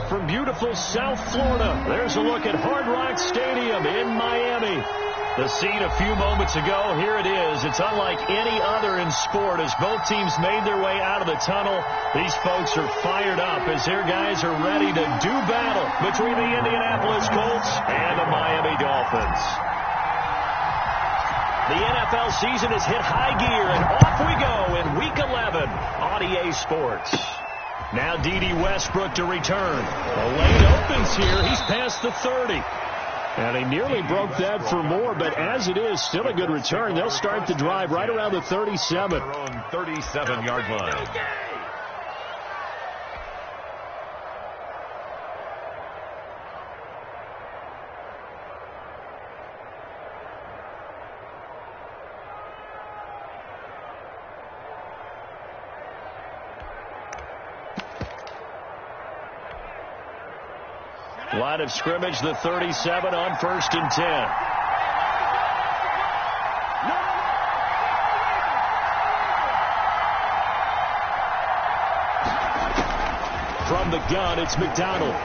from beautiful South Florida. There's a look at Hard Rock Stadium in Miami. The scene a few moments ago, here it is. It's unlike any other in sport as both teams made their way out of the tunnel. These folks are fired up as their guys are ready to do battle between the Indianapolis Colts and the Miami Dolphins. The NFL season has hit high gear, and off we go in Week 11 on EA Sports. Now D.D. Westbrook to return. The lane opens here. He's past the 30. And he nearly broke that for more, but as it is, still a good return. They'll start the drive right around the 37. 37-yard line. Line of scrimmage, the 37 on 1st and 10. From the gun, it's McDonald.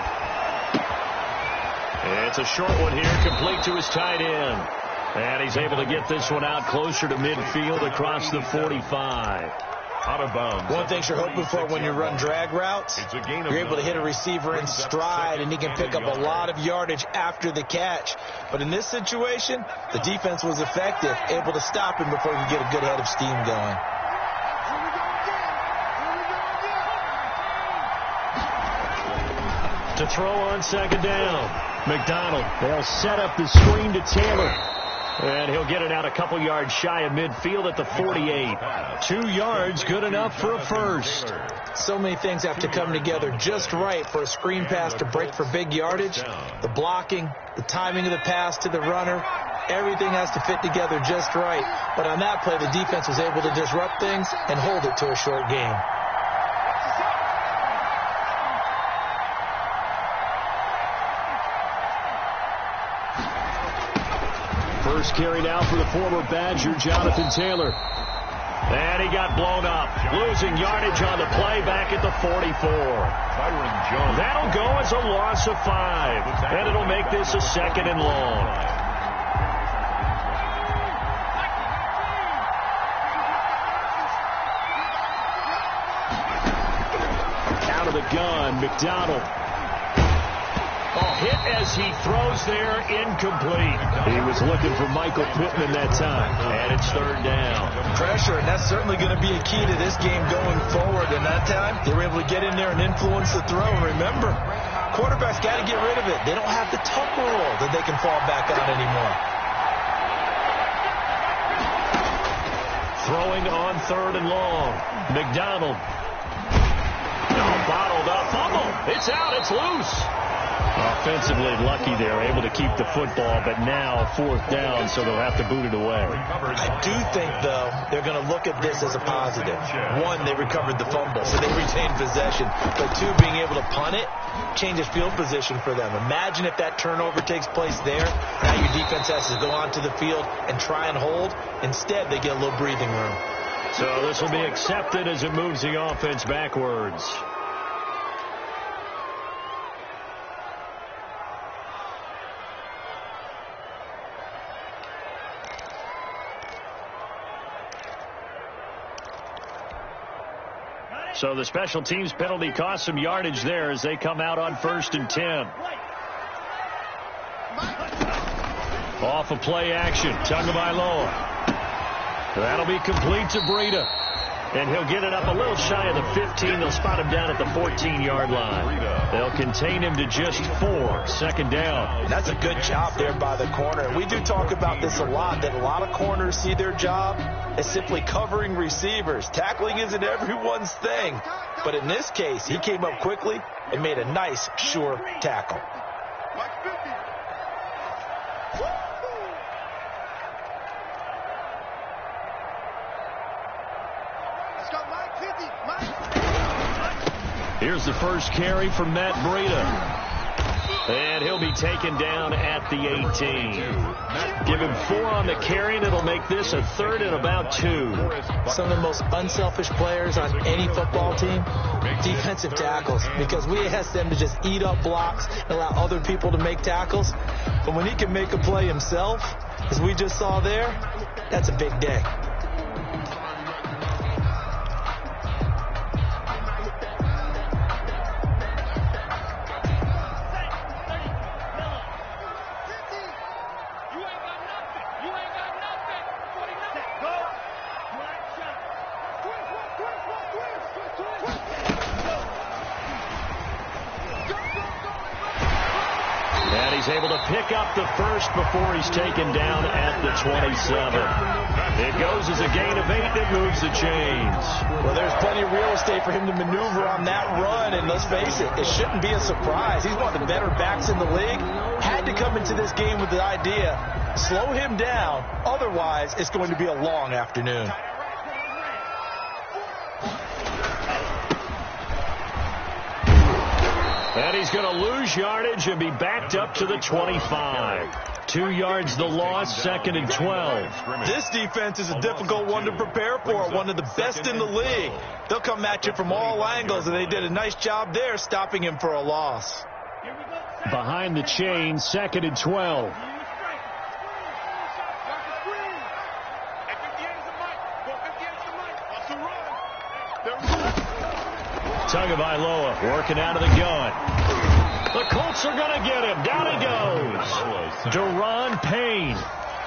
It's a short one here, complete to his tight end. And he's able to get this one out closer to midfield across the 45. Out of bounds. One thing you're hoping for when you run drag routes, you're able to hit a receiver in stride, and he can pick up a lot of yardage after the catch. But in this situation, the defense was effective, able to stop him before he could get a good head of steam going. To throw on 2nd down. McDonald, they'll set up the screen to Taylor. And he'll get it out a couple yards shy of midfield at the 48. 2 yards, good enough for a first. So many things have to come together just right for a screen pass to break for big yardage. The blocking, the timing of the pass to the runner, everything has to fit together just right. But on that play, the defense was able to disrupt things and hold it to a short game. First carry now for the former Badger, Jonathan Taylor. And he got blown up. Losing yardage on the play back at the 44. That'll go as a loss of 5. And it'll make this a 2nd and long. Out of the gun, McDonald. Hit as he throws there, incomplete. He was looking for Michael Pittman that time, and it's 3rd down. Pressure, and that's certainly going to be a key to this game going forward. And that time, they were able to get in there and influence the throw. Remember, quarterbacks got to get rid of it. They don't have the tuck rule that they can fall back on anymore. Throwing on 3rd and long. McDonald. Bottled up. Fumble. It's out. It's loose. Offensively lucky there, able to keep the football, but now 4th down, so they'll have to boot it away. I do think, though, they're going to look at this as a positive. 1, they recovered the fumble, so they retained possession. But 2, being able to punt it changes field position for them. Imagine if that turnover takes place there. Now your defense has to go onto the field and try and hold. Instead, they get a little breathing room. So this will be accepted as it moves the offense backwards. So the special teams penalty cost some yardage there as they come out on 1st and 10. Off of play action. Tagovailoa. That'll be complete to Breida. And he'll get it up a little shy of the 15. They'll spot him down at the 14-yard line. They'll contain him to just 4. 2nd down. That's a good job there by the corner. We do talk about this a lot, that a lot of corners see their job as simply covering receivers. Tackling isn't everyone's thing. But in this case, he came up quickly and made a nice, sure tackle. Here's the first carry from Matt Breida. And he'll be taken down at the 18. Give him 4 on the carry, and it'll make this a 3rd and about 2. Some of the most unselfish players on any football team, defensive tackles, because we ask them to just eat up blocks and allow other people to make tackles. But when he can make a play himself, as we just saw there, that's a big day. Able to pick up the first before he's taken down at the 27. It goes as a gain of 8 that moves the chains. Well, there's plenty of real estate for him to maneuver on that run, and let's face it, it shouldn't be a surprise. He's one of the better backs in the league. Had to come into this game with the idea, slow him down, otherwise it's going to be a long afternoon. And he's going to lose yardage and be backed up to the 25. 2 yards the loss, 2nd and 12. This defense is a difficult one to prepare for, one of the best in the league. They'll come at you from all angles, and they did a nice job there stopping him for a loss. Behind the chain, 2nd and 12. Tagovailoa working out of the gun. The Colts are going to get him. Down he goes. Daron Payne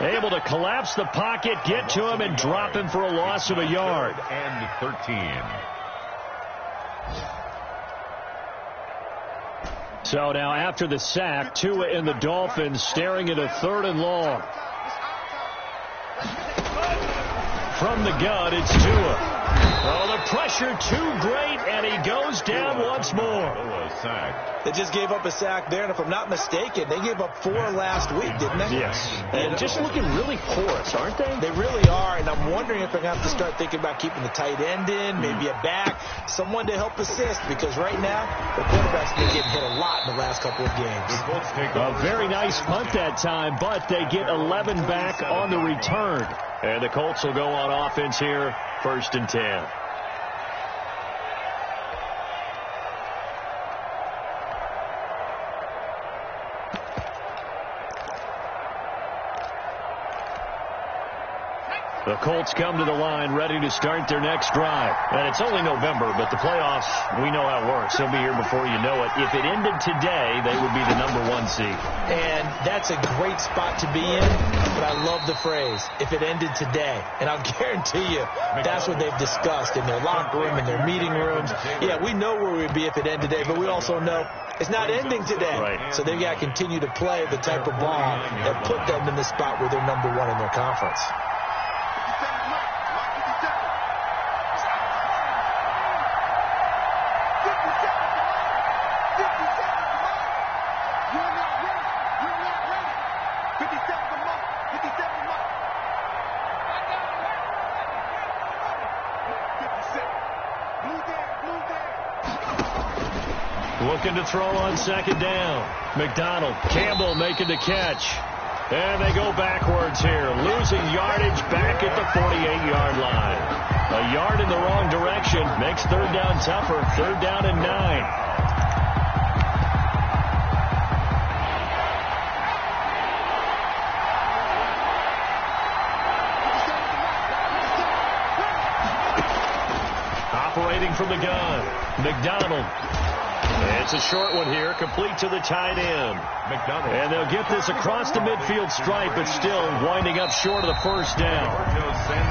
able to collapse the pocket, get to him, and drop him for a loss of a yard. And 13. So now after the sack, Tua and the Dolphins staring at a 3rd and long. From the gun, it's Tua. Oh, the pressure too great, and he goes down once more. They just gave up a sack there, and if I'm not mistaken, they gave up 4 last week, didn't they? Yes. And just looking really porous, aren't they? They really are, and I'm wondering if they're going to have to start thinking about keeping the tight end in, maybe a back, someone to help assist, because right now, the quarterback's been getting hit a lot in the last couple of games. A very nice punt that time, but they get 11 back on the return. And the Colts will go on offense here, 1st and 10. The Colts come to the line ready to start their next drive. And it's only November, but the playoffs, we know how it works. They'll be here before you know it. If it ended today, they would be the #1 seed. And that's a great spot to be in, but I love the phrase, if it ended today. And I'll guarantee you, that's what they've discussed in their locker room, in their meeting rooms. Yeah, we know where we'd be if it ended today, but we also know it's not ending today. Right. So they've got to continue to play the type of ball that put them in the spot where they're #1 in their conference. Looking to throw on 2nd down. McDonald, Campbell making the catch. And they go backwards here, losing yardage back at the 48-yard line. A yard in the wrong direction makes 3rd down tougher. 3rd down and 9. Operating from the gun, McDonald. It's a short one here, complete to the tight end. McDonald. And they'll get this across the midfield stripe, but still winding up short of the 1st down.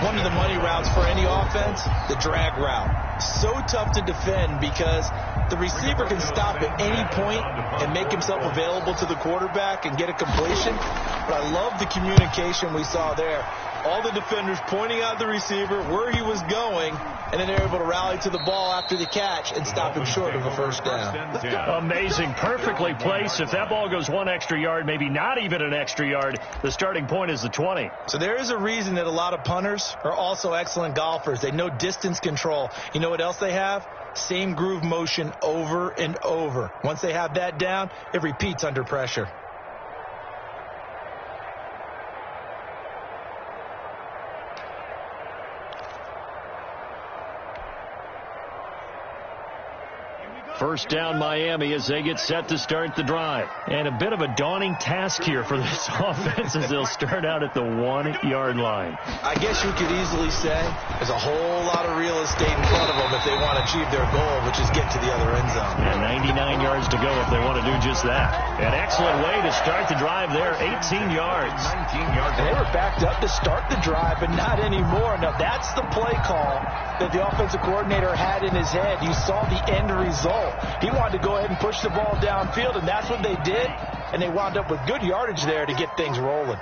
One of the money routes for any offense, the drag route. So tough to defend because the receiver can stop at any point and make himself available to the quarterback and get a completion. But I love the communication we saw there. All the defenders pointing out the receiver, where he was going, and then they're able to rally to the ball after the catch and stop him short of a first down. Amazing. Perfectly placed. If that ball goes 1 extra yard, maybe not even an extra yard, the starting point is the 20. So there is a reason that a lot of punters are also excellent golfers. They know distance control. You know what else they have? Same groove motion over and over. Once they have that down, it repeats under pressure. First down Miami as they get set to start the drive. And a bit of a daunting task here for this offense as they'll start out at the 1-yard line. I guess you could easily say there's a whole lot of real estate in front of them if they want to achieve their goal, which is get to the other end zone. And 99 yards to go if they want to do just that. An excellent way to start the drive there, 18 yards. 19 yards. They were backed up to start the drive, but not anymore. Now, that's the play call that the offensive coordinator had in his head. You saw the end result. He wanted to go ahead and push the ball downfield, and that's what they did, and they wound up with good yardage there to get things rolling.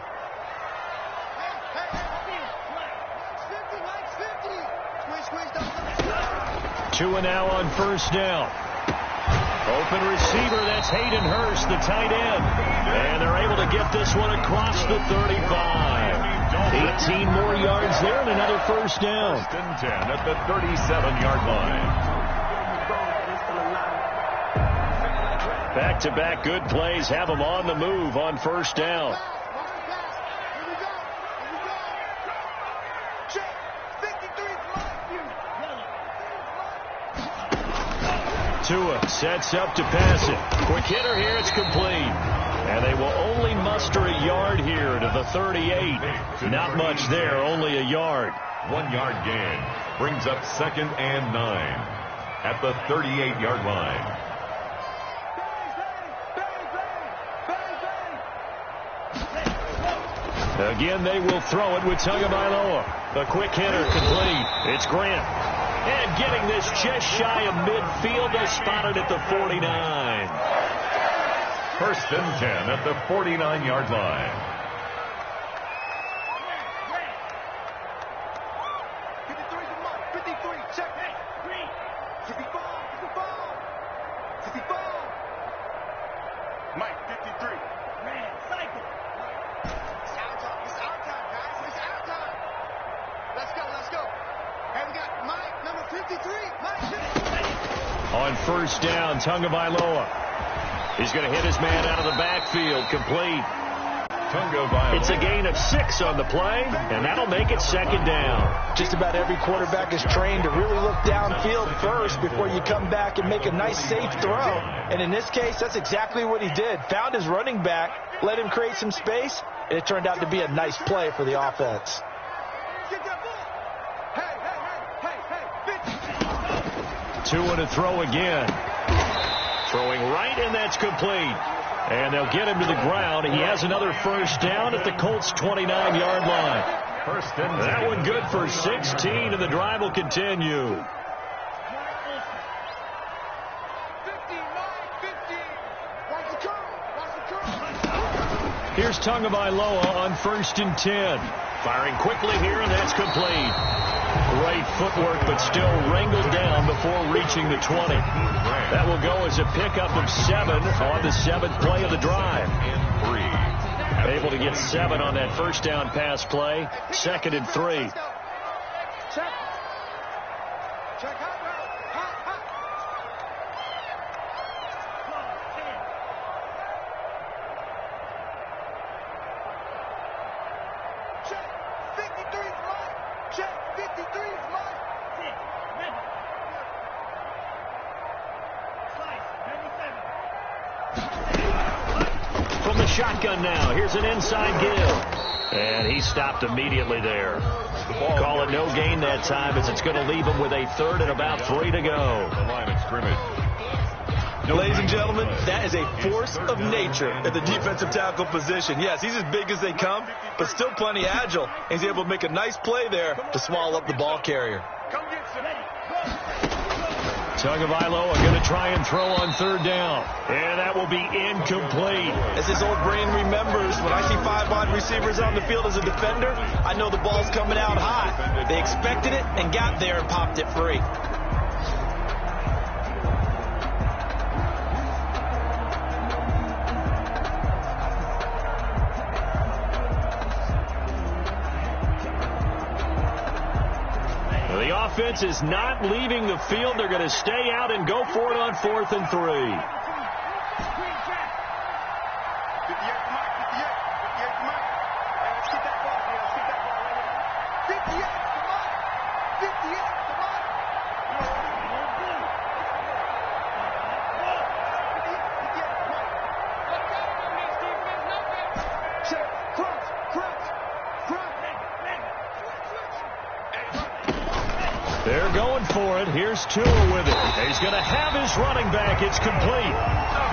Two and now on first down. Open receiver, that's Hayden Hurst, the tight end. And they're able to get this one across the 35. 18 more yards there and another first down. First and 10 at the 37-yard line. Back-to-back good plays have them on the move on first down. Tua sets up to pass it. Quick hitter here, it's complete. And they will only muster a yard here to the 38. Not much there, only a yard. 1 yard gain brings up 2nd and 9 at the 38-yard line. Again, they will throw it with Tagovailoa. The quick hitter complete. It's Grant. And getting this just shy of midfield, they spotted at the 49. First and 10 at the 49-yard line. 53, check. 54. Mike, 53. Man, cycle. It's our time. It's our time, guys. It's our time. Let's go. And we got Mike, number 53. Mike, 53. On first down, Tagovailoa. He's going to hit his man out of the backfield. Complete. It's a gain of 6 on the play, and that'll make it second down. Just about every quarterback is trained to really look downfield first before you come back and make a nice, safe throw. And in this case, that's exactly what he did. Found his running back, let him create some space, and it turned out to be a nice play for the offense. Get that ball. Hey. 2 to throw again. Throwing right, and that's complete. And they'll get him to the ground. He has another first down at the Colts' 29-yard line. First and 10. That one good for 16, and the drive will continue. 15. Watch the curl. Here's Tagovailoa on first and 10. Firing quickly here, and that's complete. Great footwork, but still wrangled down before reaching the 20. That will go as a pickup of 7 on the 7th play of the drive. Able to get 7 on that first down pass play. 2nd and 3. Check. Hot. Check. 53 is mine. Check. 53 is mine. From the shotgun now, here's an inside give. And he stopped immediately there. Call it no gain that time as it's going to leave him with a 3rd and about 3 to go. The line of scrimmage. Ladies and gentlemen, that is a force of nature at the defensive tackle position. Yes, he's as big as they come, but still plenty agile. He's able to make a nice play there to swallow up the ball carrier. Come get some. Tagovailoa going to try and throw on third down. And that will be incomplete. As his old brain remembers, when I see 5 wide receivers on the field as a defender, I know the ball's coming out hot. They expected it and got there and popped it free. The offense is not leaving the field. They're going to stay out and go for it on 4th and 3. 58, come on. 58, come on. Let's get that ball here. Let's get that ball right here. 58, come on. 58, come on. Check. Crunch. They're going for it. Here's Tua with it. He's going to have his running back. It's complete.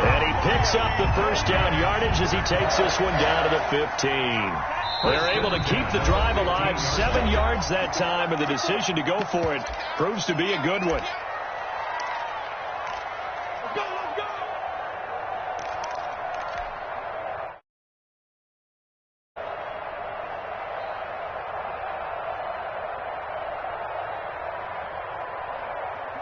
And he picks up the first down yardage as he takes this one down to the 15. They're able to keep the drive alive. 7 yards that time, and the decision to go for it proves to be a good one.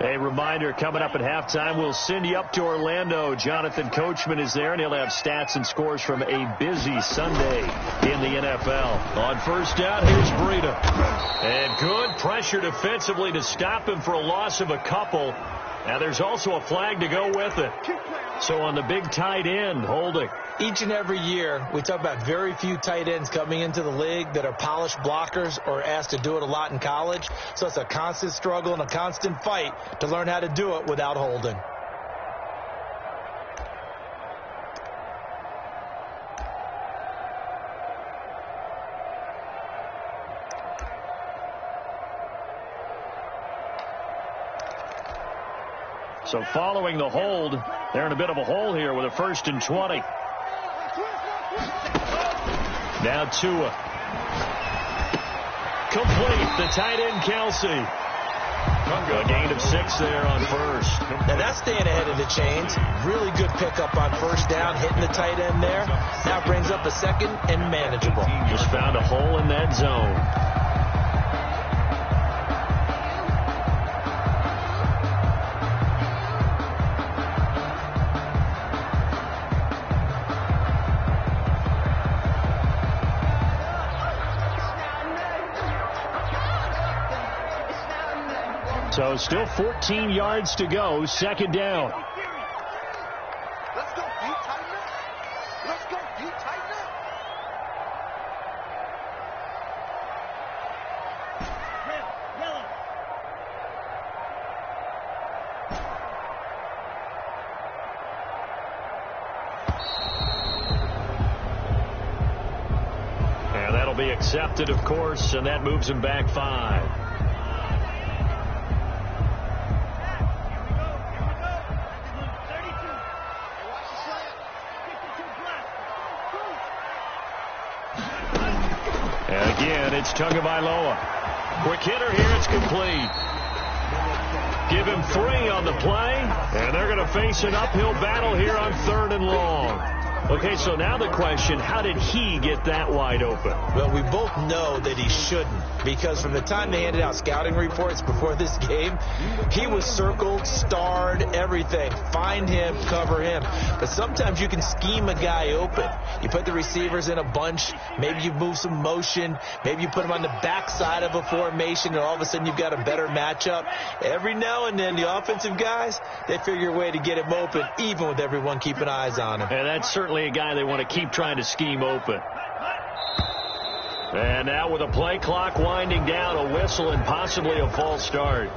A reminder, coming up at halftime, we'll send you up to Orlando. Jonathan Coachman is there, and he'll have stats and scores from a busy Sunday in the NFL. On first down, here's Breida. And good pressure defensively to stop him for a loss of a couple. Now there's also a flag to go with it. So on the big tight end, holding. Each and every year, we talk about very few tight ends coming into the league that are polished blockers or asked to do it a lot in college. So it's a constant struggle and a constant fight to learn how to do it without holding. So following the hold, they're in a bit of a hole here with a 1st and 20. Now Tua. Complete. The tight end, Kelsey. A gain of 6 there on first. Now that's staying ahead of the chains. Really good pickup on first down, hitting the tight end there. Now brings up a 2nd and manageable. Just found a hole in that zone. So still 14 yards to go, 2nd down. Let's go, D. Tighten up. Let's go, D. Tighten up. Yellow. And that'll be accepted, of course, and that moves him back 5. It's Tagovailoa. Quick hitter here. It's complete. Give him 3 on the play, and they're going to face an uphill battle here on 3rd and long. Okay, so now the question, how did he get that wide open? Well, we both know that he shouldn't, because from the time they handed out scouting reports before this game, he was circled, starred, everything. Find him, cover him. But sometimes you can scheme a guy open. You put the receivers in a bunch. Maybe you move some motion. Maybe you put them on the backside of a formation, and all of a sudden you've got a better matchup. Every now and then, the offensive guys, they figure a way to get him open, even with everyone keeping eyes on him. And that's certainly a guy they want to keep trying to scheme open. And now with a play clock winding down, a whistle and possibly a false start.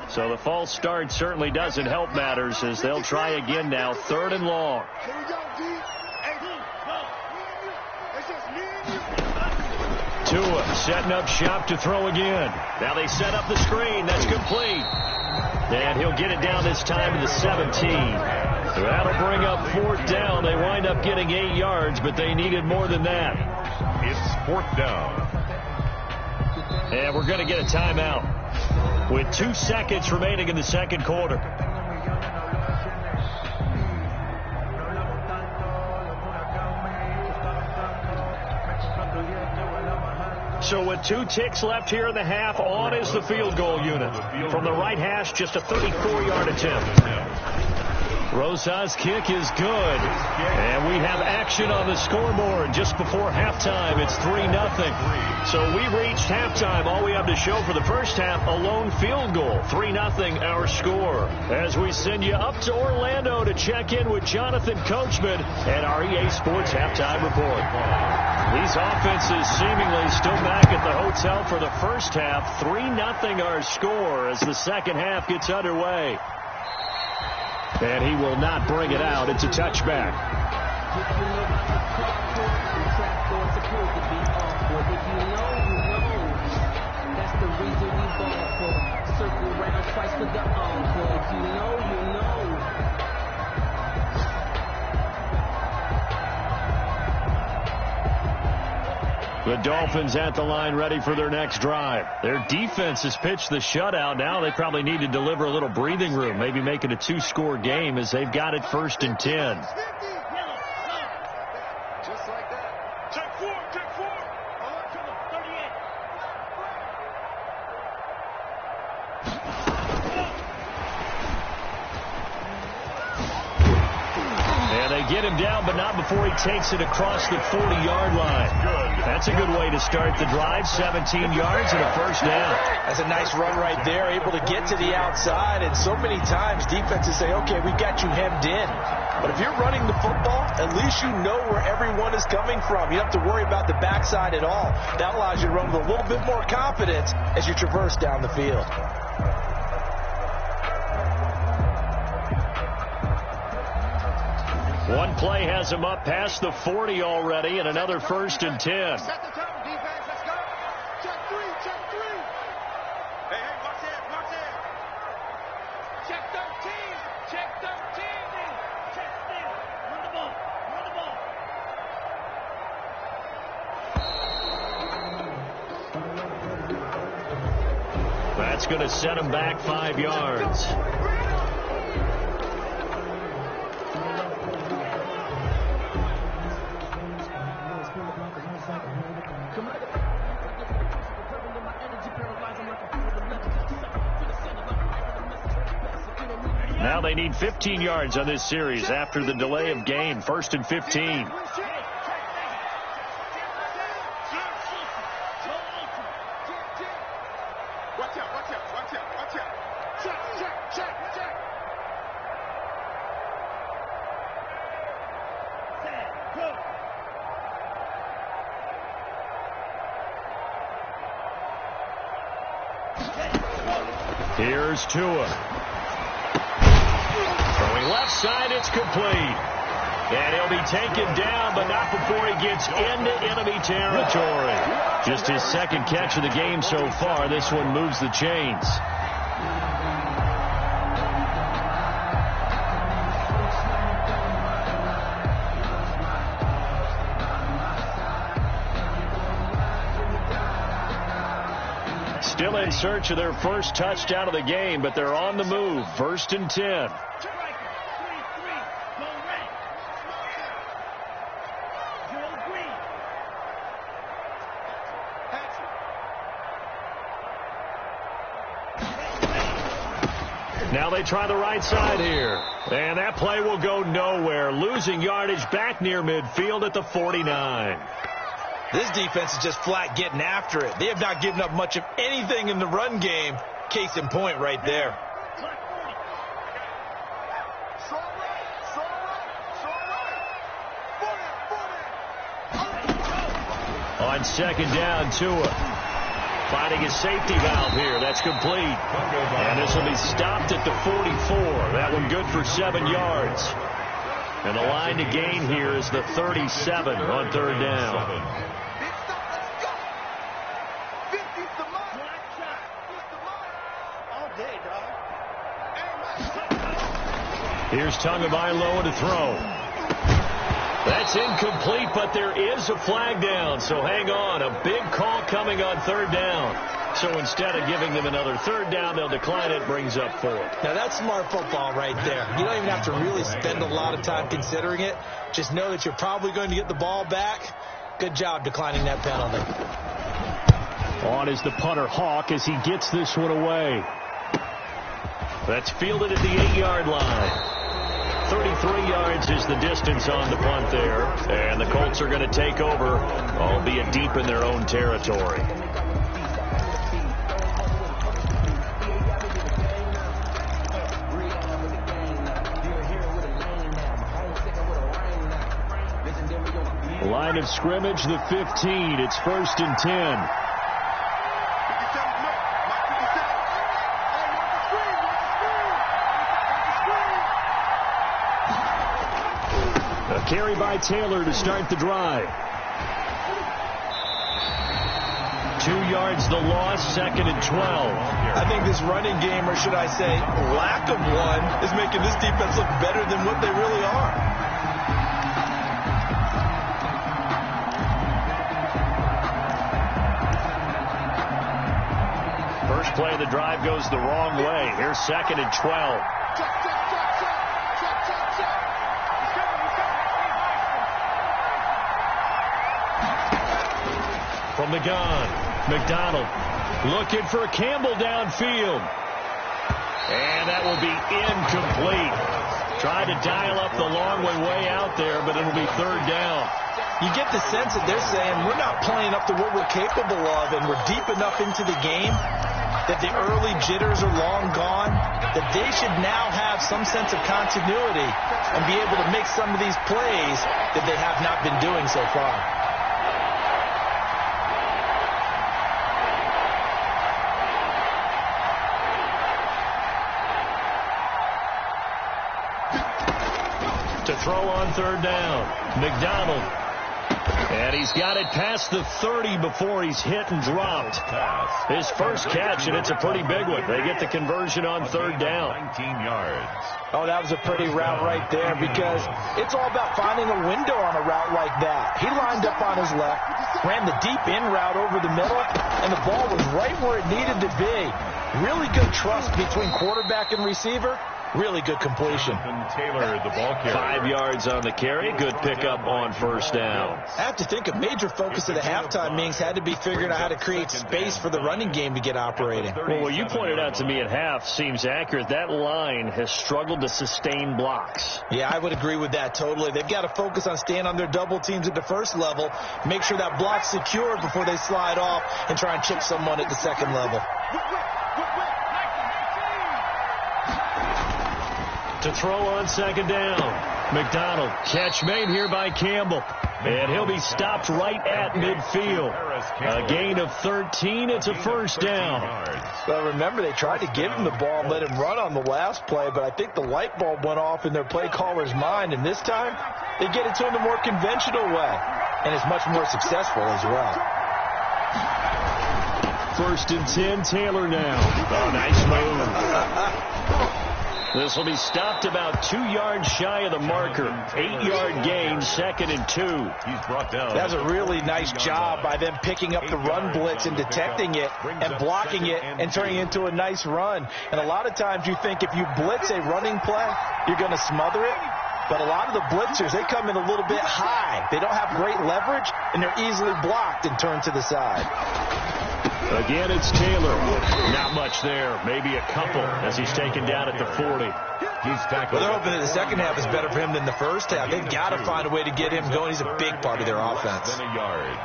So the false start certainly doesn't help matters as they'll try again now, 3rd and long. Here we go, D. Hey, D. It's just me and you. Tua setting up shop to throw again. Now they set up the screen. That's complete. And he'll get it down this time to the 17. That'll bring up 4th down. They wind up getting 8 yards, but they needed more than that. It's 4th down. And we're going to get a timeout with 2 seconds remaining in the second quarter. So with 2 ticks left here in the half, on is the field goal unit. From the right hash, just a 34-yard attempt. Rosa's kick is good. And we have action on the scoreboard just before halftime. It's 3-0. So we reached halftime. All we have to show for the first half, a lone field goal. 3-0 our score. As we send you up to Orlando to check in with Jonathan Coachman and our EA Sports halftime report. These offenses seemingly still back at the hotel for the first half. 3-0 our score as the second half gets underway. And he will not bring it out. It's a touchback. That's the reason we ball for. Circle around twice for the encore. You know. The Dolphins at the line ready for their next drive. Their defense has pitched the shutout. Now they probably need to deliver a little breathing room, maybe make it a 2-score game as they've got it 1st and 10. Just like that. Check 4. On to the 38. And they get him down, but not before he takes it across the 40-yard line. That's a good way to start the drive. 17 yards and a first down. That's a nice run right there, able to get to the outside. And so many times defenses say, okay, we got you hemmed in. But if you're running the football, at least you know where everyone is coming from. You don't have to worry about the backside at all. That allows you to run with a little bit more confidence as you traverse down the field. One play has him up past the 40 already, and another 1st and 10. Set the tone, defense. Let's go. Check 3. Hey, watch it. Check 13. Check 13. Check 10. Run the ball. That's going to set him back 5 yards. Now they need 15 yards on this series after the delay of game. 1st and 15. Watch out. Check. Here's Tua. Throwing left side, it's complete. And he'll be taken down, but not before he gets into enemy territory. Just his second catch of the game so far. This one moves the chains. Still in search of their first touchdown of the game, but they're on the move. 1st and 10. Now they try the right side here. And that play will go nowhere. Losing yardage back near midfield at the 49. This defense is just flat getting after it. They have not given up much of anything in the run game. Case in point right there. On 2nd down, Tua finding his safety valve here. That's complete. And this will be stopped at the 44. That one good for 7 yards. And the line to gain here is the 37 on 3rd down. Here's Tagovailoa to throw. That's incomplete, but there is a flag down, so hang on. A big call coming on 3rd down. So instead of giving them another third down, they'll decline it, brings up 4. Now, that's smart football right there. You don't even have to really spend a lot of time considering it. Just know that you're probably going to get the ball back. Good job declining that penalty. On is the punter, Hawk, as he gets this one away. That's fielded at the 8-yard line. 33 yards is the distance on the punt there. And the Colts are going to take over, albeit deep in their own territory. Line of scrimmage, the 15. It's 1st and 10. A carry by Taylor to start the drive. 2 yards the loss, 2nd and 12. I think this running game, or should I say lack of one, is making this defense look better than what they really are. First play of the drive goes the wrong way. Here's 2nd and 12. From the gun, McDonald looking for Campbell downfield. And that will be incomplete. Tried to dial up the long way out there, but it'll be 3rd down. You get the sense that they're saying we're not playing up to what we're capable of, and we're deep enough into the game that the early jitters are long gone, that they should now have some sense of continuity and be able to make some of these plays that they have not been doing so far. To throw on 3rd down, McDonald. And he's got it past the 30 before he's hit and dropped. His first catch, and it's a pretty big one. They get the conversion on 3rd down. 19 yards. Oh, that was a pretty route right there, because it's all about finding a window on a route like that. He lined up on his left, ran the deep in route over the middle, and the ball was right where it needed to be. Really good trust between quarterback and receiver. Really good completion. Taylor, the ball carrier. 5 yards on the carry. Good pickup on 1st down. I have to think a major focus of the halftime meetings had to be figuring out how to create space for the running game to get operating. Well, what you pointed out to me at half seems accurate. That line has struggled to sustain blocks. Yeah, I would agree with that totally. They've got to focus on staying on their double teams at the first level, make sure that block's secured before they slide off and try and chip someone at the second level. To throw on 2nd down. McDonald, catch made here by Campbell. And he'll be stopped right at midfield. A gain of 13. It's a 1st down. Well, remember, they tried to give him the ball and let him run on the last play, but I think the light bulb went off in their play caller's mind, and this time they get it to him the more conventional way, and it's much more successful as well. 1st and 10, Taylor now. Oh, nice move. This will be stopped about 2 yards shy of the marker. 8-yard gain, 2nd and 2. He's brought down. That's a really nice job by them picking up the run blitz and detecting it and blocking it and turning it into a nice run. And a lot of times you think if you blitz a running play, you're going to smother it. But a lot of the blitzers, they come in a little bit high. They don't have great leverage, and they're easily blocked and turned to the side. Again, it's Taylor. Not much there. Maybe a couple as he's taken down at the 40. He's tackled. Well, they're hoping that the second half is better for him than the first half. They've got to find a way to get him going. He's a big part of their offense. Than a yard.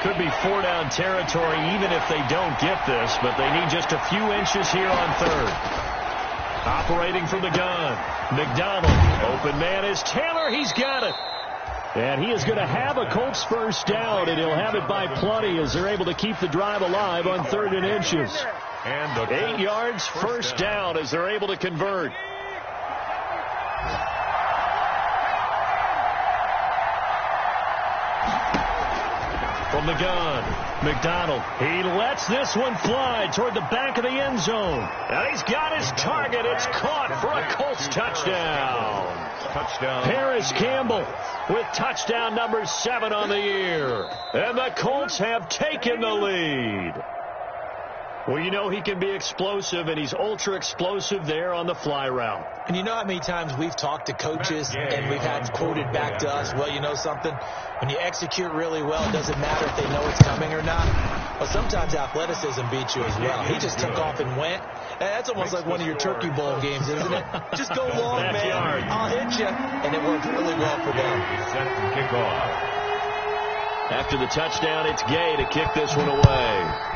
Could be 4-down territory even if they don't get this, but they need just a few inches here on 3rd. Operating from the gun, McDonald. Open man is Taylor. He's got it. And he is going to have a Colts 1st down, and he'll have it by plenty as they're able to keep the drive alive on 3rd and inches. And 8 yards, 1st down as they're able to convert. From the gun, McDonald, he lets this one fly toward the back of the end zone. And he's got his target. It's caught for a Colts touchdown. Paris Campbell with touchdown number 7 on the year. And the Colts have taken the lead. Well, you know he can be explosive, and he's ultra-explosive there on the fly route. And you know how many times we've talked to coaches and we've had quoted back to us, well, you know something? When you execute really well, it doesn't matter if they know it's coming or not. Well, sometimes athleticism beats you as well. He just took off and went. And that's almost like one of your Turkey Bowl games, isn't it? Just go long, man. I'll hit you. And it worked really well for them. Set to kick off. After the touchdown, it's Gay to kick this one away.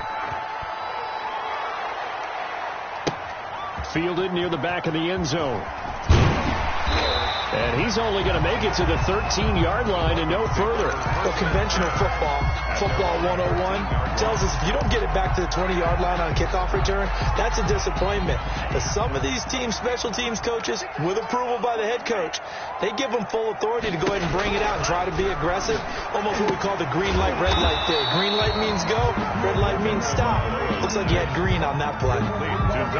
Fielded near the back of the end zone. And he's only going to make it to the 13-yard line and no further. Well, conventional football 101, tells us if you don't get it back to the 20-yard line on kickoff return, that's a disappointment. But some of these teams, special teams coaches, with approval by the head coach, they give them full authority to go ahead and bring it out and try to be aggressive. Almost what we call the green light, red light theory. Green light means go, red light means stop. Looks like you had green on that play.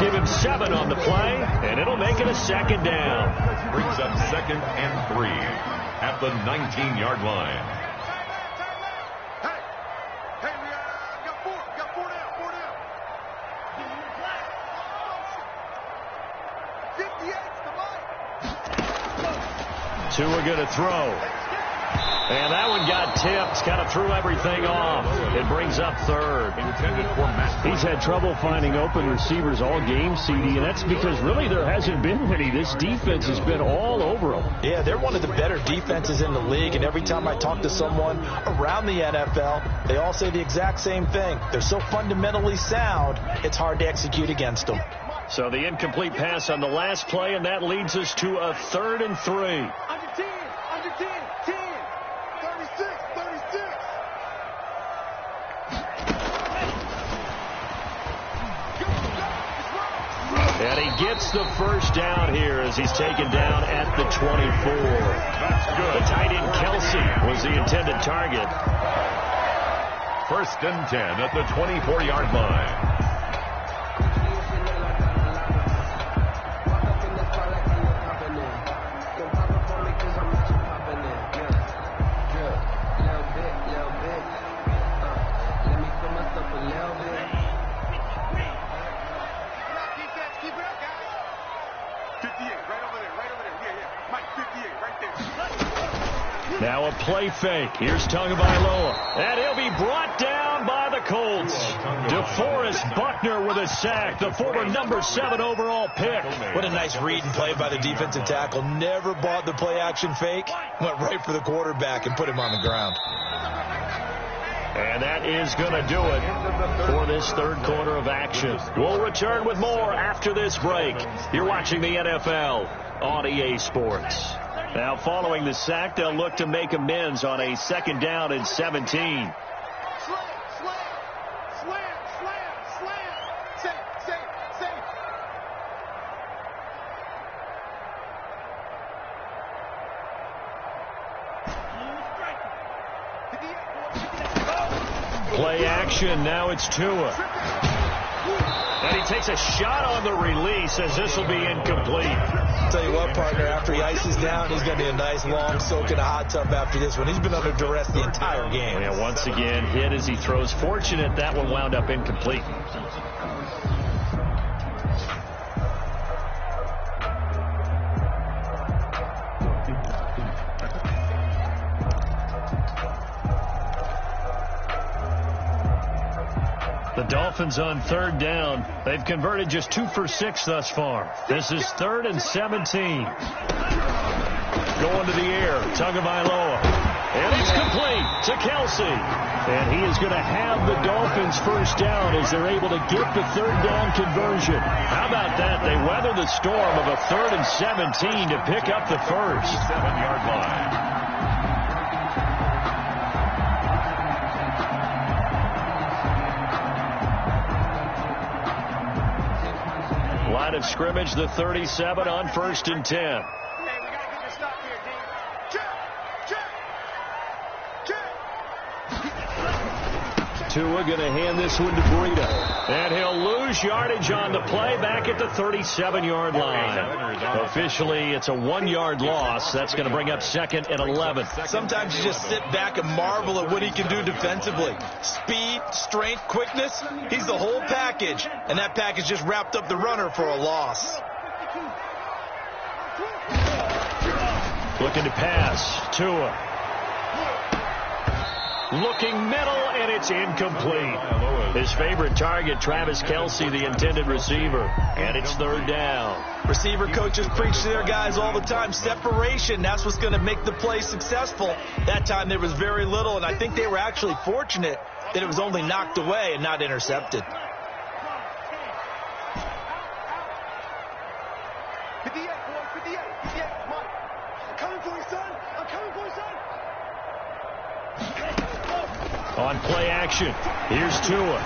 Give him 7 on the play, and it'll make it a second down. Brings up 2nd and 3 at the 19-yard line. Hey, we got 4 down. 58's the line. Tua going to throw. And that one got tipped, kind of threw everything off. It brings up 3rd. He's had trouble finding open receivers all game, CD, and that's because really there hasn't been any. This defense has been all over them. Yeah, they're one of the better defenses in the league, and every time I talk to someone around the NFL, they all say the exact same thing. They're so fundamentally sound, it's hard to execute against them. So the incomplete pass on the last play, and that leads us to a 3rd and 3. Under 10, 10, 36. And he gets the first down here as he's taken down at the 24. The tight end Kelsey was the intended target. 1st and 10 at the 24-yard line. Now a play fake. Here's Tagovailoa. And he'll be brought down by the Colts. DeForest Buckner with a sack, the former number 7 overall pick. What a nice read and play by the defensive tackle. Never bought the play action fake. Went right for the quarterback and put him on the ground. And that is going to do it for this 3rd quarter of action. We'll return with more after this break. You're watching the NFL on EA Sports. Now, following the sack, they'll look to make amends on a 2nd down and 17. Slam. Safe. Play action. Now it's Tua. And he takes a shot on the release as this will be incomplete. Tell you what, partner, after he ices down, he's going to be a nice long soak in a hot tub after this one. He's been under duress the entire game. Yeah, once again, hit as he throws. Fortunate that one wound up incomplete. The Dolphins on 3rd down. They've converted just 2 for 6 thus far. This is 3rd and 17. Going to the air, Tagovailoa. And it's complete to Kelsey. And he is going to have the Dolphins first down as they're able to get the 3rd down conversion. How about that? They weather the storm of a 3rd and 17 to pick up the first. 7-yard line. Line of scrimmage, the 37 on 1st and 10. Hey, we got to get this stop here, D. Check. Tua going to hand this one to Breida. And he'll lose yardage on the play back at the 37-yard line. Officially, it's a 1-yard loss. That's going to bring up 2nd and 11. Sometimes you just sit back and marvel at what he can do defensively. Speed, strength, quickness. He's the whole package. And that package just wrapped up the runner for a loss. Looking to pass. Tua. Looking middle, and it's incomplete. His favorite target, Travis Kelce, the intended receiver. And it's 3rd down. Receiver coaches preach to their guys all the time. Separation, that's what's going to make the play successful. That time there was very little, and I think they were actually fortunate that it was only knocked away and not intercepted. 58, boy, 58, 58. Come on. I'm coming for you, son. I'm coming for you, son. On play action, here's Tua.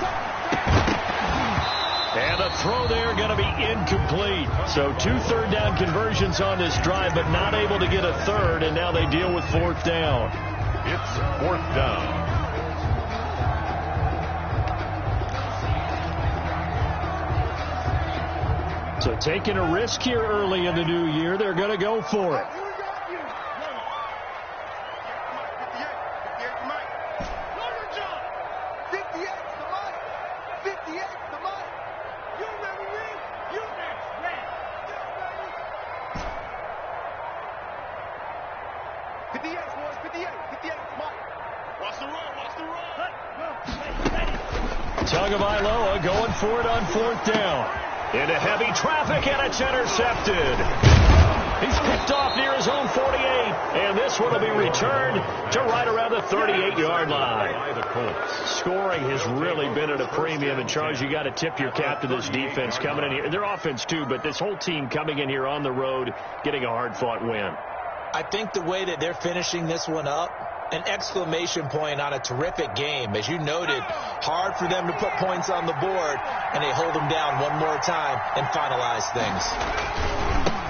And the throw there going to be incomplete. So 2 third-down conversions on this drive, but not able to get a third, and now they deal with 4th down. It's 4th down. So taking a risk here early in the new year, they're going to go for it. 58, boys, 58, 58, come on. Watch the run, watch the run. Tagovailoa going for it on 4th down. Into heavy traffic, and it's intercepted. He's picked off near his own 48, and this one will be returned to right around the 38-yard line. Scoring has really been at a premium, and Charles, you got to tip your cap to this defense coming in here. Their offense, too, but this whole team coming in here on the road, getting a hard-fought win. I think the way that they're finishing this one up, an exclamation point on a terrific game. As you noted, hard for them to put points on the board, and they hold them down one more time and finalize things.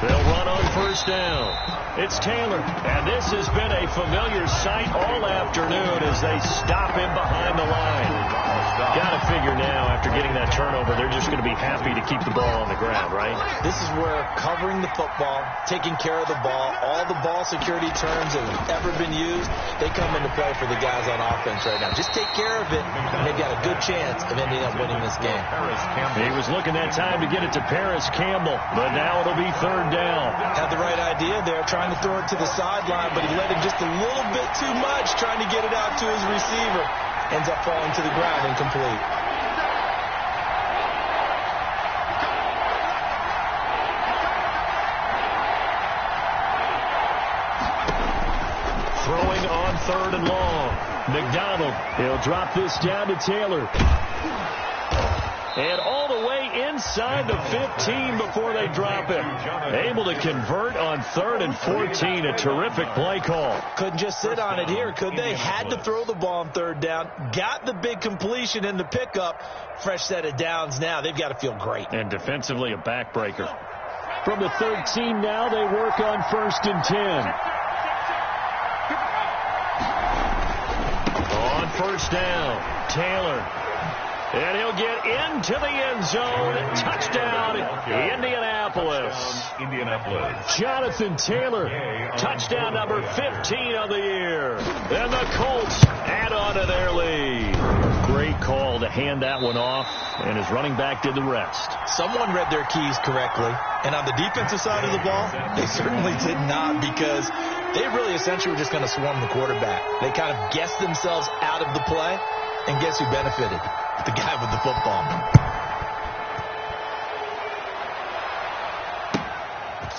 They'll run on 1st down. It's Taylor, and this has been a familiar sight all afternoon as they stop him behind the line. Got to figure now, after getting that turnover, they're just going to be happy to keep the ball on the ground, right? This is where covering the football, taking care of the ball, all the ball security terms that have ever been used, they come into play for the guys on offense right now. Just take care of it, and they've got a good chance of ending up winning this game. He was looking that time to get it to Paris Campbell, but now it'll be 3rd down. Had the right idea there, trying to throw it to the sideline, but he let him just a little bit too much, trying to get it out to his receiver. Ends up falling to the ground incomplete. Throwing on 3rd and long. McDonald, he'll drop this down to Taylor. And all the way inside the 15 before they drop it. Able to convert on 3rd and 14. A terrific play call. Couldn't just sit on it here, could they? Had to throw the ball on 3rd down. Got the big completion in the pickup. Fresh set of downs now. They've got to feel great. And defensively, a backbreaker. From the 13 now, they work on 1st and 10. On 1st down, Taylor. And he'll get into the end zone. Touchdown, Indianapolis. Jonathan Taylor, touchdown number 15 of the year. And the Colts add on to their lead. Great call to hand that one off, and his running back did the rest. Someone read their keys correctly. And on the defensive side of the ball, they certainly did not, because they really essentially were just going to swarm the quarterback. They kind of guessed themselves out of the play, and guess who benefited? The guy with the football.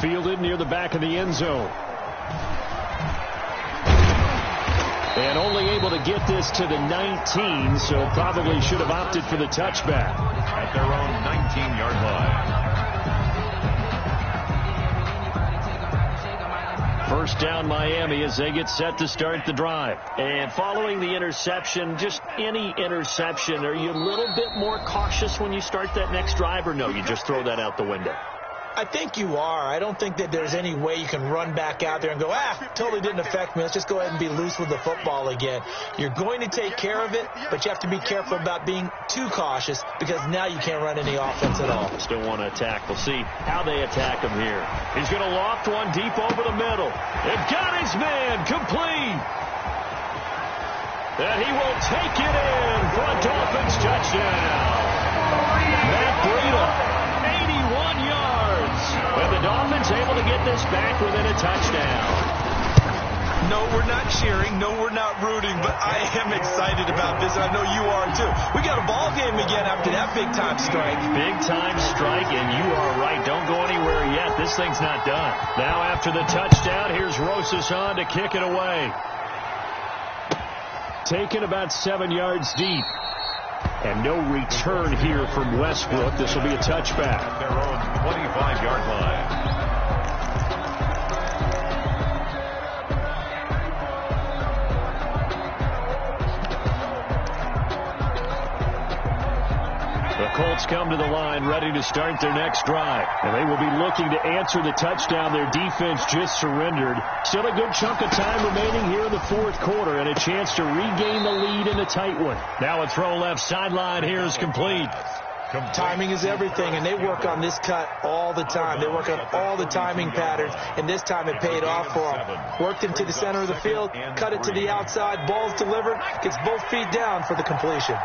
Fielded near the back of the end zone. And only able to get this to the 19, so probably should have opted for the touchback. At their own 19-yard line. 1st down Miami as they get set to start the drive. And following the interception, just any interception, are you a little bit more cautious when you start that next drive, or no, you just throw that out the window? I think you are. I don't think that there's any way you can run back out there and go, totally didn't affect me. Let's just go ahead and be loose with the football again. You're going to take care of it, but you have to be careful about being too cautious because now you can't run any offense at all. Still want to attack. We'll see how they attack him here. He's going to loft one deep over the middle. They've got his man complete. And he will take it in for a Dolphins touchdown. Matt Breida, 81 yards. And the Dolphins able to get this back within a touchdown. No, we're not cheering. No, we're not rooting. But I am excited about this, and I know you are too. We got a ball game again after that big-time strike. Big-time strike, and you are right. Don't go anywhere yet. This thing's not done. Now after the touchdown, here's Rosas on to kick it away. Taken about 7 yards deep. And no return here from Westbrook. This will be a touchback. At their own 25-yard line. The Colts come to the line ready to start their next drive. And they will be looking to answer the touchdown their defense just surrendered. Still a good chunk of time remaining here in the fourth quarter and a chance to regain the lead in a tight one. Now a throw left sideline here is complete. Timing is everything, and they work on this cut all the time. They work on all the timing patterns, and this time it paid off for them. Worked into the center of the field, cut it to the outside, ball's delivered, gets both feet down for the completion.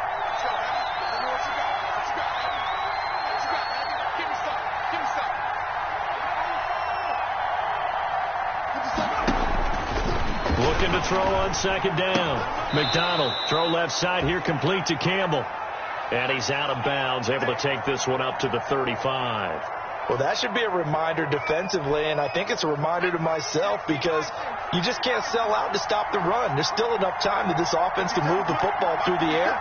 Looking to throw on second down. McDonald, throw left side here, complete to Campbell. And he's out of bounds, able to take this one up to the 35. Well, that should be a reminder defensively, and I think it's a reminder to myself because you just can't sell out to stop the run. There's still enough time that this offense can move the football through the air,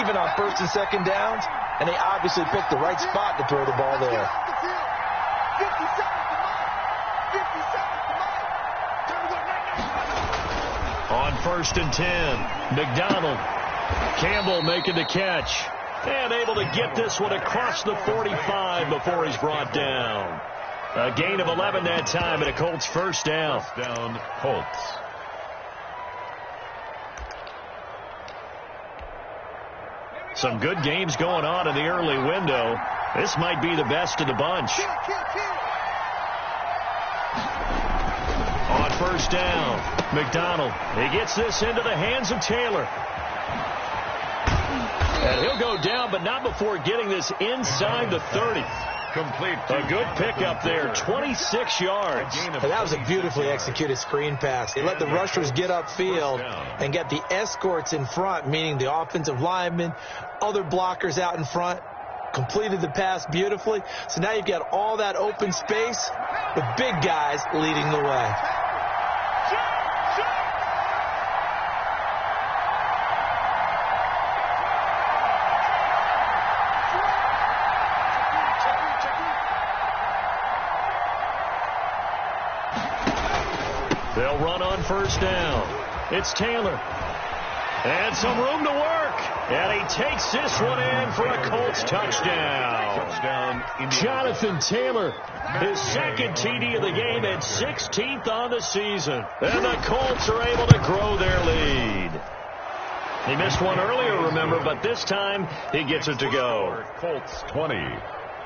even on first and second downs, and they obviously picked the right spot to throw the ball there. On first and 10, McDonald. Campbell making the catch. And able to get this one across the 45 before he's brought down. A gain of 11 that time and a Colts first down. First down, Colts. Some good games going on in the early window. This might be the best of the bunch. On first down, McDonald. He gets this into the hands of Taylor. And he'll go down, but not before getting this inside the 30. Complete. A good pickup there, 26 yards. And that was a beautifully executed screen pass. They let the rushers get upfield and get the escorts in front, meaning the offensive linemen, other blockers out in front. Completed the pass beautifully. So now you've got all that open space with big guys leading the way. They'll run on first down. It's Taylor. And some room to work. And he takes this one in for a Colts touchdown. Jonathan Taylor, his second TD of the game and 16th on the season. And the Colts are able to grow their lead. He missed one earlier, remember, but this time he gets it to go. Colts 20,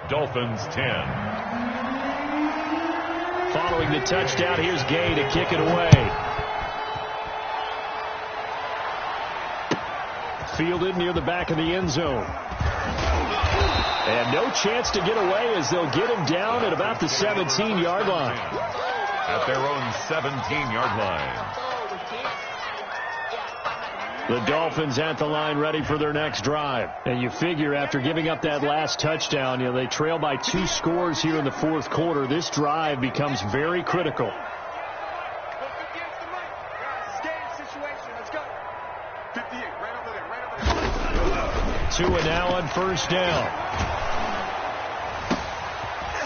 Dolphins 10. Following the touchdown, here's Gay to kick it away. Fielded near the back of the end zone. And no chance to get away as they'll get him down at about the 17-yard line. At their own 17-yard line. The Dolphins at the line ready for their next drive. And you figure after giving up that last touchdown, they trail by 2 scores here in the fourth quarter. This drive becomes very critical. 2 and now on first down.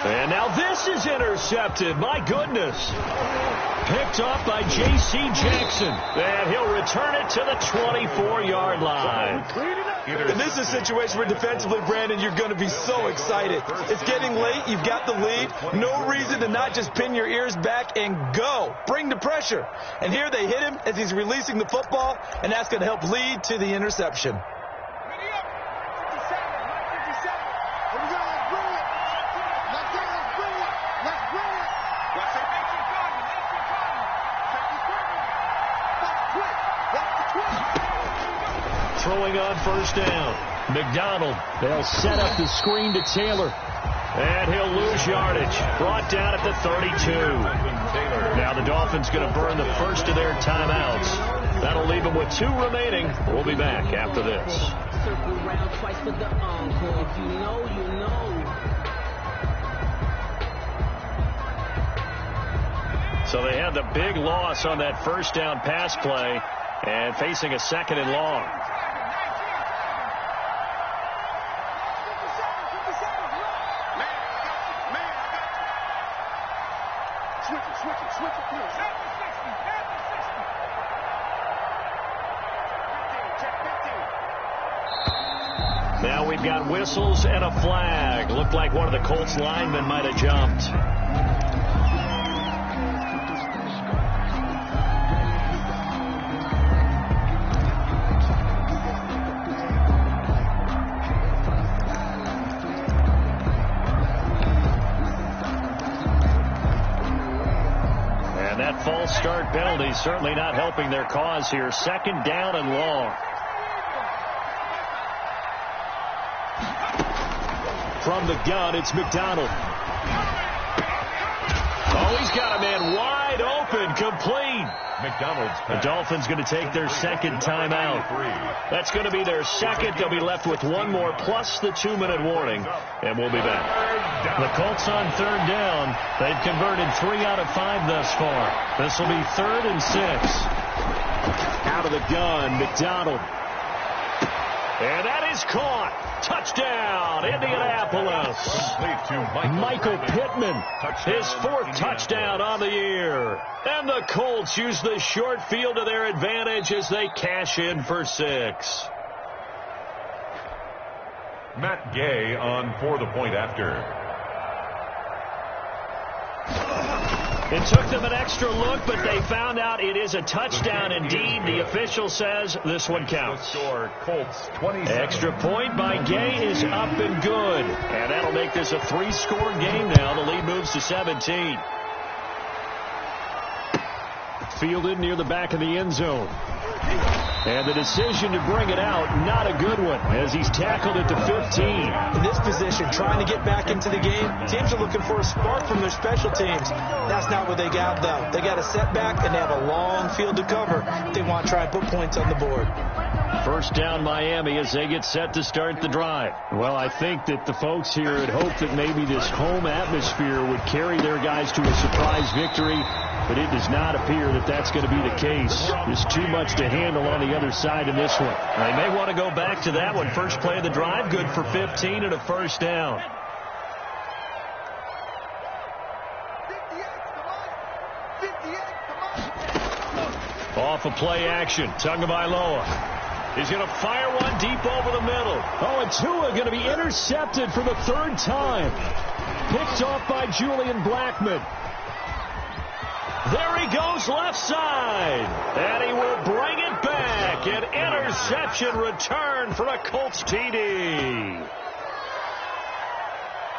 And now this is intercepted. My goodness. Picked off by J.C. Jackson. And he'll return it to the 24-yard line. And this is a situation where defensively, Brandon, you're going to be so excited. It's getting late. You've got the lead. No reason to not just pin your ears back and go. Bring the pressure. And here they hit him as he's releasing the football, and that's going to help lead to the interception. Throwing on first down. McDonald. They'll set up the screen to Taylor. And he'll lose yardage. Brought down at the 32. Now the Dolphins going to burn the first of their timeouts. That'll leave them with 2 remaining. We'll be back after this. Circle around twice for the encore. If you know, you know. So they had the big loss on that first down pass play and facing a 2nd and long. Now we've got whistles and a flag. Looked like one of the Colts linemen might have jumped. And that false start penalty certainly not helping their cause here. 2nd down and long. From the gun, it's McDonald. Oh, he's got a man wide open, complete. The Dolphins going to take their 2nd timeout. That's going to be their 2nd. They'll be left with 1 more plus the 2-minute warning, and we'll be back. The Colts on 3rd down. They've converted 3 out of 5 thus far. This will be 3rd and 6. Out of the gun, McDonald. And that is caught. Touchdown, Indianapolis. Michael Pittman, his 4th touchdown on the year. And the Colts use the short field to their advantage as they cash in for 6. Matt Gay on for the point after. It took them an extra look, but they found out it is a touchdown indeed. The official says this one counts. Score, Colts 27. Extra point by Gay is up and good. And that'll make this a 3-score game now. The lead moves to 17. Fielded near the back of the end zone. And the decision to bring it out, not a good one, as he's tackled it to 15. In this position, trying to get back into the game, teams are looking for a spark from their special teams. That's not what they got, though. They got a setback, and they have a long field to cover if they want to try and put points on the board. First down Miami as they get set to start the drive. Well, I think that the folks here had hoped that maybe this home atmosphere would carry their guys to a surprise victory, but it does not appear that that's going to be the case. There's too much to handle on the other side in this one. They may want to go back to that one. First play of the drive, good for 15 and a first down. Off of play action, Tagovailoa. He's going to fire one deep over the middle. Oh, and Tua going to be intercepted for the 3rd time. Picked off by Julian Blackmon. There he goes left side. And he will bring it back. An interception return for a Colts TD.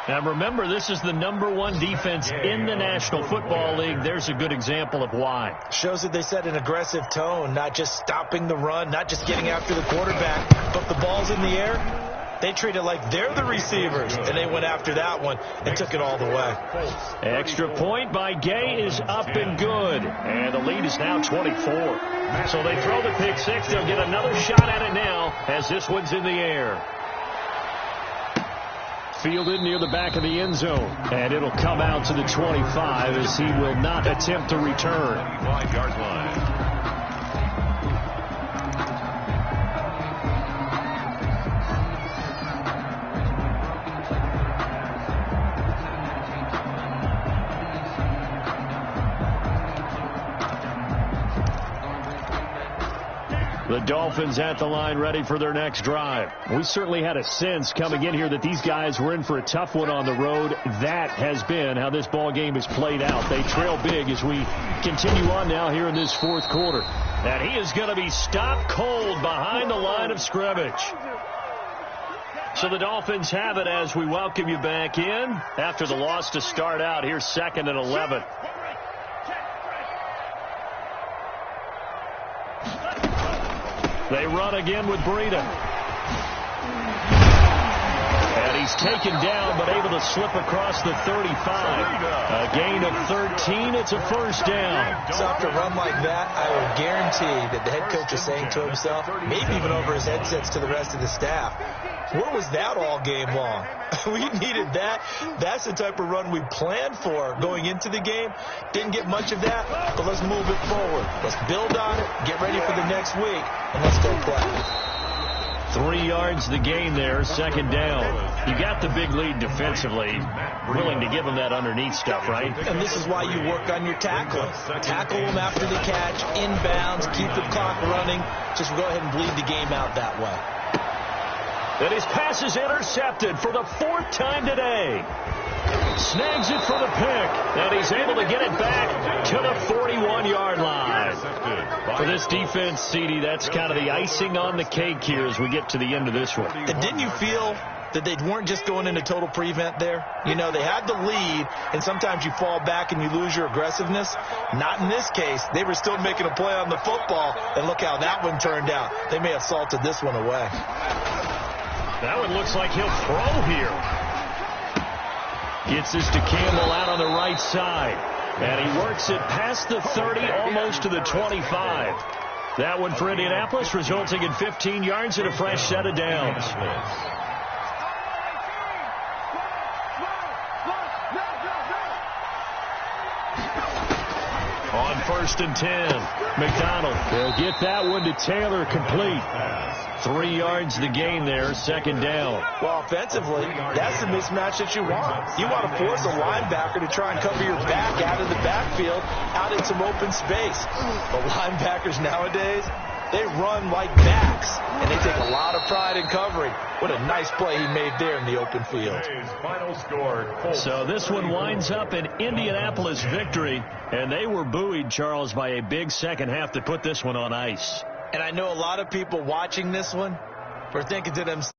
Now remember, this is the #1 defense in the National Football League. There's a good example of why. Shows that they set an aggressive tone, not just stopping the run, not just getting after the quarterback, but if the ball's in the air, they treat it like they're the receivers, and they went after that one and took it all the way. Extra point by Gay is up and good, and the lead is now 24. So they throw the pick 6. They'll get another shot at it now as this one's in the air. Fielded near the back of the end zone, and it'll come out to the 25 as he will not attempt to return. 5-yard line. Dolphins at the line ready for their next drive. We certainly had a sense coming in here that these guys were in for a tough one on the road. That has been how this ball game has played out. They trail big as we continue on now here in this fourth quarter. And he is going to be stopped cold behind the line of scrimmage. So the Dolphins have it as we welcome you back in after the loss to start out. Here's 2nd and 11. They run again with Breida. And he's taken down but able to slip across the 35. A gain of 13. It's a first down. So after a run like that, I will guarantee that the head coach is saying to himself, maybe even over his headsets to the rest of the staff, where was that all game long? We needed that. That's the type of run we planned for going into the game. Didn't get much of that, but let's move it forward. Let's build on it, get ready for the next week, and let's go play. 3 yards the gain there, 2nd down. You got the big lead defensively. Willing to give them that underneath stuff, right? And this is why you work on your tackling. Tackle them after the catch, inbounds, keep the clock running. Just go ahead and bleed the game out that way. And his pass is intercepted for the 4th time today. Snags it for the pick, and he's able to get it back to the 41-yard line. For this defense, CD, that's kind of the icing on the cake here as we get to the end of this one. And didn't you feel that they weren't just going into total prevent there? You know, they had the lead, and sometimes you fall back and you lose your aggressiveness. Not in this case. They were still making a play on the football, and look how that one turned out. They may have salted this one away. That one looks like he'll throw here. Gets this to Campbell out on the right side. And he works it past the 30, almost to the 25. That one for Indianapolis, resulting in 15 yards and a fresh set of downs. On 1st and 10, McDonald will get that one to Taylor, complete. 3 yards the gain there, 2nd down. Well, offensively, that's the mismatch that you want. You want to force a linebacker to try and cover your back out of the backfield, out in some open space. But linebackers nowadays, they run like backs, and they take a lot of pride in covering. What a nice play he made there in the open field. So this one winds up an Indianapolis victory, and they were buoyed, Charles, by a big second half to put this one on ice. And I know a lot of people watching this one were thinking to themselves,